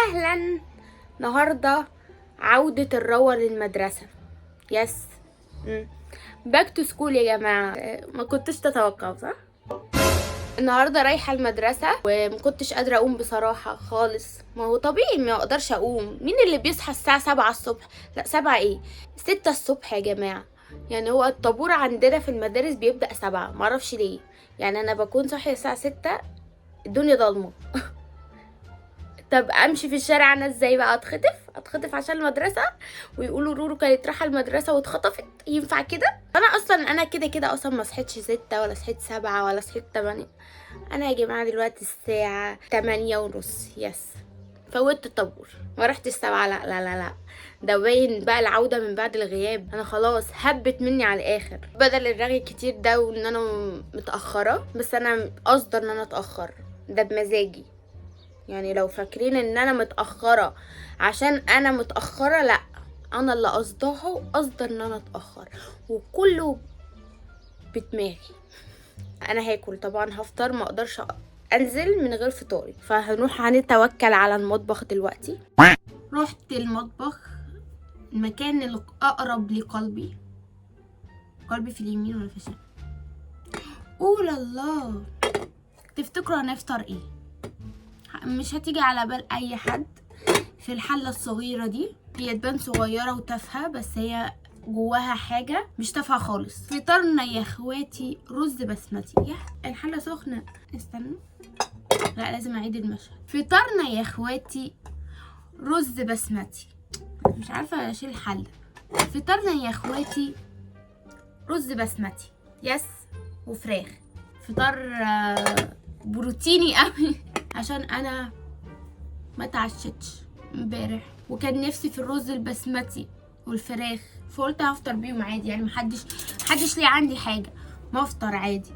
اهلا. النهارده عودة الروة للمدرسة. يس. باك تو سكول يا جماعة. ما كنتش تتوقعوا صح؟ النهارده رايحة المدرسة وما كنتش قادرة اقوم بصراحة خالص. ما هو طبيعي ما اقدرش اقوم. مين اللي بيصحى الساعة 7 الصبح؟ لا 7 ايه، 6 الصبح يا جماعة. يعني هو الطابور عندنا في المدارس بيبدأ 7، معرفش ليه. يعني انا بكون صاحية الساعة 6 الدنيا ضلمة. طب امشي في الشارع انا ازاي بقى؟ اتخطف عشان المدرسه ويقولوا رورو كانت رايحه المدرسه واتخطفت؟ ينفع كده؟ انا كده اصلا ما صحيتش 6 ولا صحيت 7 ولا صحيت 8. انا يا جماعه دلوقتي الساعه 8:30. يس. فوتت الطابور ما رحتش 7. لا لا لا لا، ده باين بقى العوده من بعد الغياب. انا خلاص هبت مني على الاخر بدل الرغي كتير ده وان انا متاخره. بس انا قصدي ان انا اتاخر ده بمزاجي. يعني لو فاكرين ان انا متأخرة عشان انا متأخرة، لا، انا اللي قصدها ان انا اتأخر وكله بدماغي. انا هاكل طبعا، هفطر، ما اقدرش انزل من غير فطاري. هنتوكل على المطبخ دلوقتي. رحت المطبخ، المكان الاقرب لقلبي. قلبي في اليمين ولا في الشمال؟ قول الله. تفتكروا هنفطر ايه؟ مش هتيجي على بال اي حد. في الحلة الصغيرة دي، هي تبان صغيرة وتافهة بس هي جواها حاجة مش تافهة خالص. فطرنا يا اخواتي رز بسمتي. يا الحلة سخنة، استنوا، لا لازم اعيد المشهد. فطرنا يا اخواتي رز بسمتي. مش عارفة اشيل الحلة. فطرنا يا اخواتي رز بسمتي. يس. وفراخ. فطار بروتيني قوي عشان انا ما تعشتش امبارح وكان نفسي في الرز البسمتي والفراخ، فقلت هفطر بيهم عادي. يعني محدش ليه عندي حاجه، ما افطر عادي.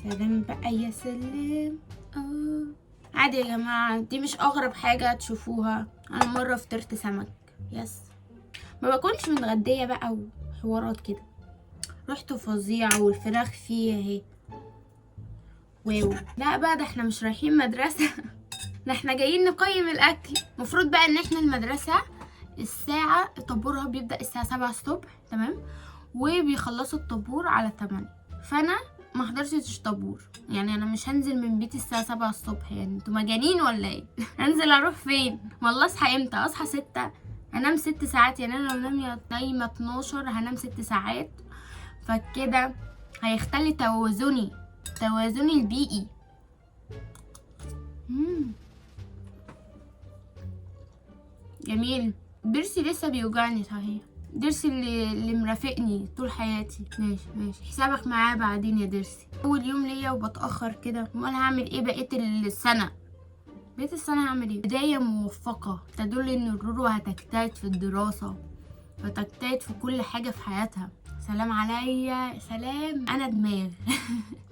سلام بقى يا سلام. عادي يا جماعه، دي مش اغرب حاجه تشوفوها. انا مره فطرت سمك. يس. ما بكونش متغديه بقى وحوارات كده. ريحته فظيعه والفراخ فيه اهي. واو. لا بقى، ده احنا مش رايحين مدرسه. ده احنا جايين نقيم الاكل. مفروض بقى ان احنا المدرسه الساعه طابورها بيبدا الساعه 7 الصبح، تمام، وبيخلصوا الطابور على 8. فانا ما حضرتش طابور. يعني انا مش هنزل من بيتي الساعه 7 الصبح. يعني انتوا مجانين ولا ايه؟ انزل اروح فين؟ والله اصحى امتى؟ اصحى 6 انام 6 ساعات. يعني انا لو نايمه 12 هنام 6 ساعات. فكده هيختل توازني البيئي. جميل. ضرسي لسه بيوجعني صحيح. ضرسي اللي مرافقني طول حياتي. ماشي حسابك معاه بعدين يا ضرسي. اول يوم ليا وبتاخر كده، امال هعمل ايه بقيه السنه؟ هعمل ايه؟ بدايه موفقه تدل ان الرورو هتجتهد في الدراسه وتجتهد في كل حاجه في حياتها. سلام عليا، سلام. انا دماغ.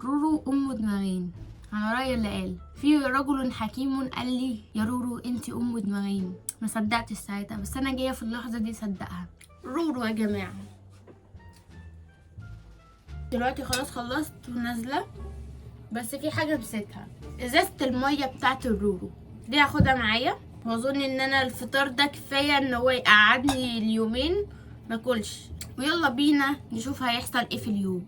رورو ام دماغين على رأي اللي قال. في رجل حكيم قال لي يا رورو انت ام دماغين. ما صدقتش ساعتها، بس انا جايه في اللحظه دي صدقها. رورو يا جماعه. دلوقتي خلاص خلصت ونازله، بس في حاجه نسيتها. ازازه الميه بتاعت الرورو دي هاخدها معايا، واظن ان انا الفطار ده كفايه ان هو يقعدني اليومين ماكلش. ويلا بينا نشوف هيحصل ايه في اليوم.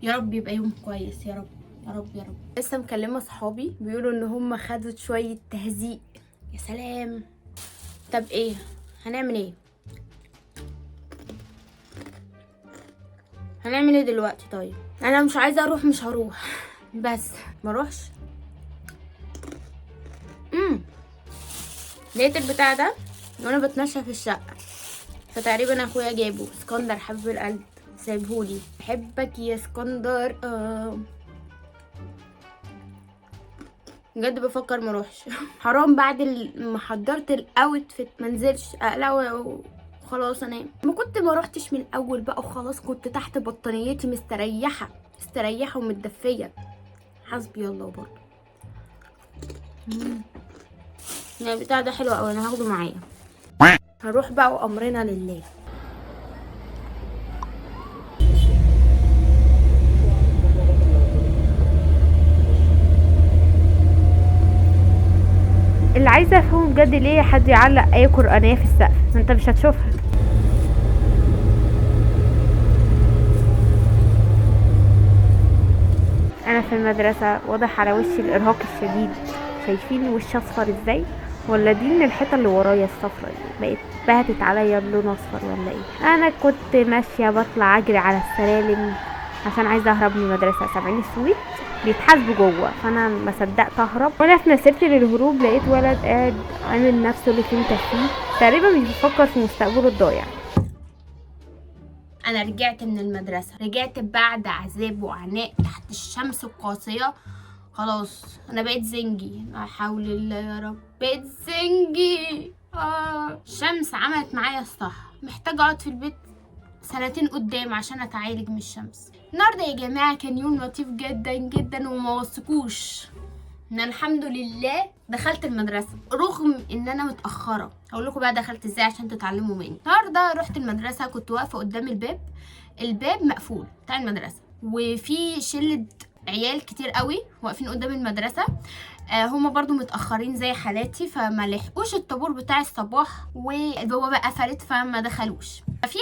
يا رب يبقى يوم كويس، يا رب يا رب يا رب. لسه مكلمه صحابي بيقولوا ان هم خدوا شويه تهزيق. يا سلام. طب ايه هنعمل ايه؟ دلوقتي؟ طيب انا مش عايزه اروح، مش هروح. بس ما اروحش. لقيت البتاع ده وانا بتمشى في الشقه، فتقريبا اخويا جابه. اسكندر حبيب القلب سايبهولي. بحبك يا اسكندر. بجد بفكر ما اروحش. حرام بعد ما حضرت الاوتفيت منزلش اقلع وخلاص انام. ما كنت ما روحتش من الاول بقى وخلاص. كنت تحت بطانيتي مستريحه ومتدفيه. حسبي الله برضه. البتاع ده حلو قوي، انا هاخده معايا. هروح بقى وامرنا لله. اللي عايزه افهم بجد ليه حد يعلق ايه قرآنية في السقف؟ ما انت مش هتشوفها. انا في المدرسة واضح على وشي الارهاق الشديد. شايفين وشي اصفر ازاي؟ ولا دي من الحيطة اللي ورايا الصفرة دي بقت بهتت عليا بلون اصفر ولا ايه؟ انا كنت ماشية بطلع اجري على السلالم عشان عايزة اهرب من المدرسة. سامعين السويت بيتحاسبوا جوه، فانا ما صدقت اهرب. وانا في مسيرتي للهروب لقيت ولد قاعد عامل نفسه اللي فيه فيه، تقريبا مش بيفكر في مستقبله الضايع. انا رجعت من المدرسه، رجعت بعد عذاب وعناء تحت الشمس القاسيه. خلاص انا بقيت زنجي، لا حول الله يا رب، بقيت زنجي. الشمس عملت معايا الصح، محتاجه اقعد في البيت سنتين قدام عشان اتعالج من الشمس. النهارده يا جماعه كان يوم لطيف جدا جدا، وما وثقوش ان الحمد لله دخلت المدرسه رغم ان انا متاخره. هقول لكم بقى دخلت ازاي عشان تتعلموا مني. النهارده رحت المدرسه، كنت واقفه قدام الباب مقفول بتاع المدرسه، وفي شله عيال كتير قوي واقفين قدام المدرسه. هما برضو متاخرين زي حالاتي، فما لحقوش الطابور بتاع الصباح، والبوابه قفلت فما دخلوش. ففي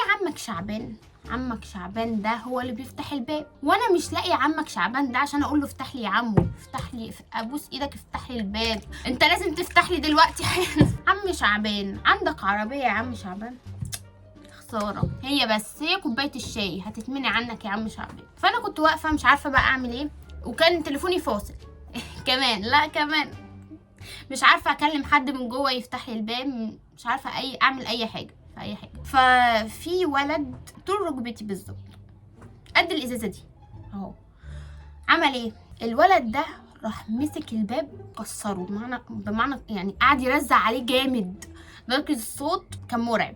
عمك شعبان ده هو اللي بيفتح الباب، وانا مش لاقي عمك شعبان ده عشان اقول له افتح لي يا عمو، افتح لي، ابوس ايدك افتح لي الباب، انت لازم تفتح لي دلوقتي. عم شعبان عندك عربيه يا عم شعبان؟ خساره، هي كوبايه الشاي هتتمنع عنك يا عم شعبان. فانا كنت واقفه مش عارفه بقى اعمل ايه، وكان تليفوني فاصل. كمان مش عارفه اكلم حد من جوه يفتح لي الباب، مش عارفه اعمل اي حاجه في اي حاجه. ففي ولد طول ركبتي بالظبط قد الازازه دي اهو، عمل ايه الولد ده؟ راح مسك الباب كسره، بمعنى يعني قعد يرزع عليه جامد لدرجه الصوت كان مرعب.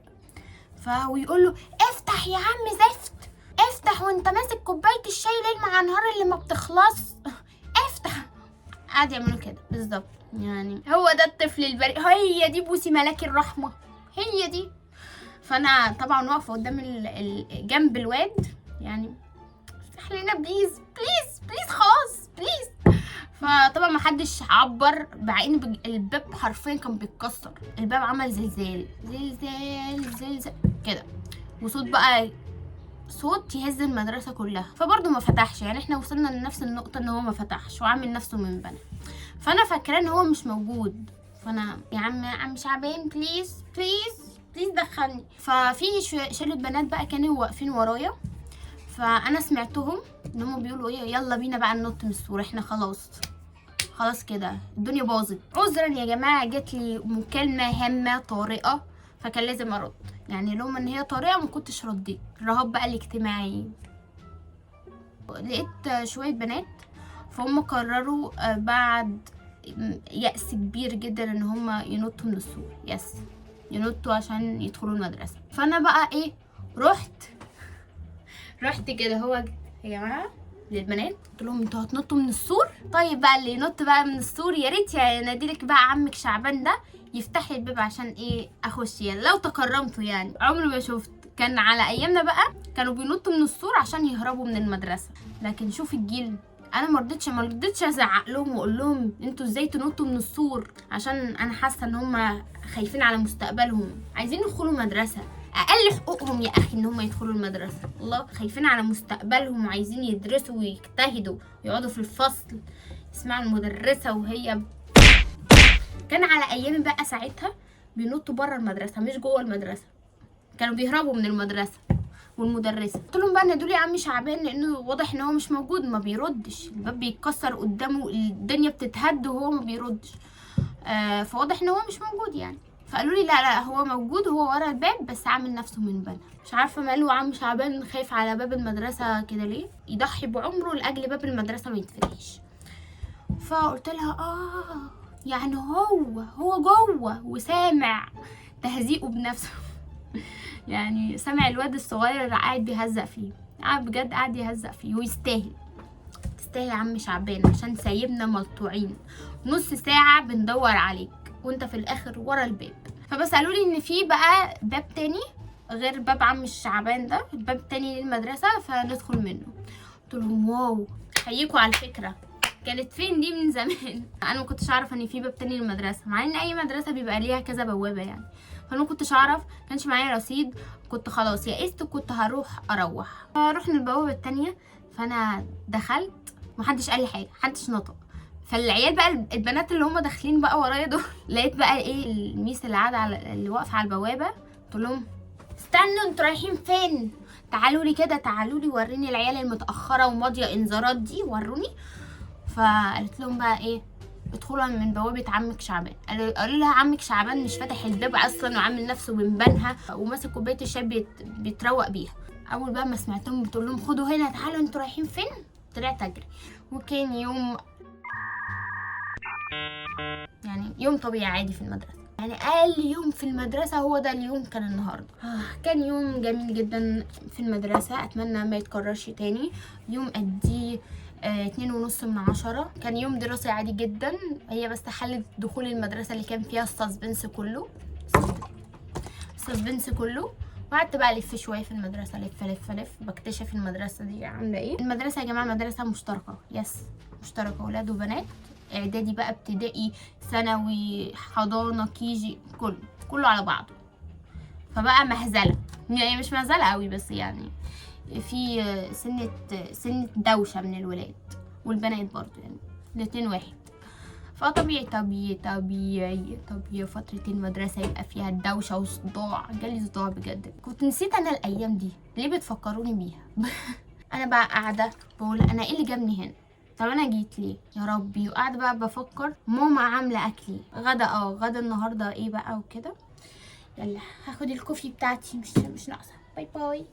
فهو يقول له افتح يا عم زفت، افتح وانت ماسك كوبايه الشاي ليل مع نهار اللي ما بتخلص، افتح. قعد يعملوا كده بالظبط، يعني هو ده الطفل البريء، هي دي بوسي ملاك الرحمه، هي دي. فانا طبعا واقفه قدام جنب الواد، يعني افتح لنا بليز خلاص بليز. فطبعا ما حدش عبر، مع ان الباب حرفيا كان بيتكسر، الباب عمل زلزال كده، وصوت بقى صوت يهز المدرسه كلها. فبرضه ما فتحش، يعني احنا وصلنا لنفس النقطه ان هو ما فتحش وعامل نفسه من بنا. فانا فاكره ان هو مش موجود، فانا يا عم شعبان بليز دخلني. ففي شله بنات بقى كانوا واقفين ورايا، فانا سمعتهم ان هم بيقولوا ايه، يلا بينا بقى ننط من السور، احنا خلاص كده الدنيا باظت. عذرا يا جماعه، جات لي مكالمه هامه طارئه فكان لازم ارد، يعني لو ان هي طارئه ما كنتش رديت. الرهاب بقى الاجتماعي، لقيت شويه بنات فهم قرروا بعد يأس كبير جدا ان هم ينطوا من السور، ينطوا عشان يدخلوا المدرسه. فانا بقى ايه، رحت كده هو يا جماعه للبنات، قلت لهم انتوا هتنطوا من السور؟ طيب بقى اللي ينط بقى من السور يا ريت يناديلك بقى عمك شعبان ده يفتح لي الباب عشان ايه اخش، يعني لو تكرمتوا. يعني عمري ما شفت، كان على ايامنا بقى كانوا بينطوا من السور عشان يهربوا من المدرسه، لكن شوف الجيل. انا ما رضيتش ازعق لهم واقول لهم انتوا ازاي تنطوا من السور، عشان انا حاسه ان هم خايفين على مستقبلهم، عايزين يدخلوا مدرسه، اقل حقوقهم يا اخي ان هم يدخلوا المدرسه. الله، خايفين على مستقبلهم وعايزين يدرسوا ويجتهدوا ويقعدوا في الفصل يسمعوا المدرسه وهي. كان على ايامي بقى ساعتها بينطوا بره المدرسه مش جوه المدرسه، كانوا بيهربوا من المدرسه والمدرسه. قلت لهم بقى نادوا لي عم شعبان، لانه واضح ان هو مش موجود، ما بيردش، الباب بيتكسر قدامه، الدنيا بتتهد وهو ما بيردش. فواضح ان هو مش موجود يعني. فقالوا لي لا هو موجود، هو ورا الباب بس عامل نفسه من بنا. مش عارفه ماله عم شعبان خايف على باب المدرسه كده ليه، يضحي بعمره لاجل باب المدرسه ما يتفتحش. فقلت لها يعني هو جوه وسامع تهزيقه بنفسه. يعني سامع الواد الصغير اللي قاعد بيهزق فيه، بجد قاعد يهزق فيه، ويستاهل. تستاهل يا عم شعبان عشان سايبنا ملطوعين نص ساعه بندور عليك وانت في الاخر ورا الباب. فبس قالوا لي ان في بقى باب تاني غير باب عم الشعبان ده، الباب تاني للمدرسه فندخل منه. قلت لهم واو، حييكوا على الفكره، كانت فين دي من زمان. انا ما كنتش اعرف ان في باب تاني للمدرسه، مع ان اي مدرسه بيبقى ليها كذا بوابه يعني. فانا ما كنتش اعرف، كانش معايا رصيد، كنت خلاص يئست وكنت هروح فرحنا البوابه التانية. فانا دخلت، محدش قال لي حاجه، محدش نطق. فالعيال بقى البنات اللي هم داخلين بقى ورايا دول لقيت بقى ايه الميس اللي قاعده اللي واقفه على البوابه، قلت لهم استنوا انتوا رايحين فين؟ تعالوا لي كده، تعالوا لي وريني العيال المتاخره وماضيه انذارات دي، وروني. فقالت لهم بقى ايه، ادخلوا من بوابه عمك شعبان. قالوا لها عمك شعبان مش فاتح الباب اصلا وعامل نفسه بنبانها وماسك كوبايه الشاي بيتروق بيها. اول بقى ما سمعتهم بتقول لهم خدوا هنا، تعالوا انتوا رايحين فين، طلعت اجري. وكان يوم يعني يوم طبيعي عادي في المدرسه، يعني اقل يوم في المدرسه هو ده اليوم كان النهارده. كان يوم جميل جدا في المدرسه، اتمنى ما يتكررش تاني. يوم اديه 2.5/10. كان يوم دراسي عادي جدا، هي بس حلت دخول المدرسه اللي كان فيها السسبنس كله. وقعدت بقى الف شويه في المدرسه، الف بكتشف المدرسه دي عامله ايه. المدرسه يا جماعه مدرسه مشتركه، مشتركه ولاد وبنات، اعدادي بقى، ابتدائي، ثانوي، حضانه، كيجي، كله على بعضه. فبقى مهزله، يعني مش مهزله قوي بس يعني في سنه دوشه من الولاد والبنات برضو، يعني الاتنين واحد. فطبيعي فترة المدرسة يبقى فيها الدوشة وصداع، جالي صداع بجد. كنت نسيت انا الايام دي، ليه بتفكروني بيها؟ انا بقى قاعدة بقول انا ايه اللي جابني هنا، طب انا جيت ليه يا ربي، وقاعدة بقى بفكر ماما عاملة اكلي غدا النهاردة ايه بقى وكده. يلا هاخد الكوفي بتاعتي، مش ناقصة. باي باي.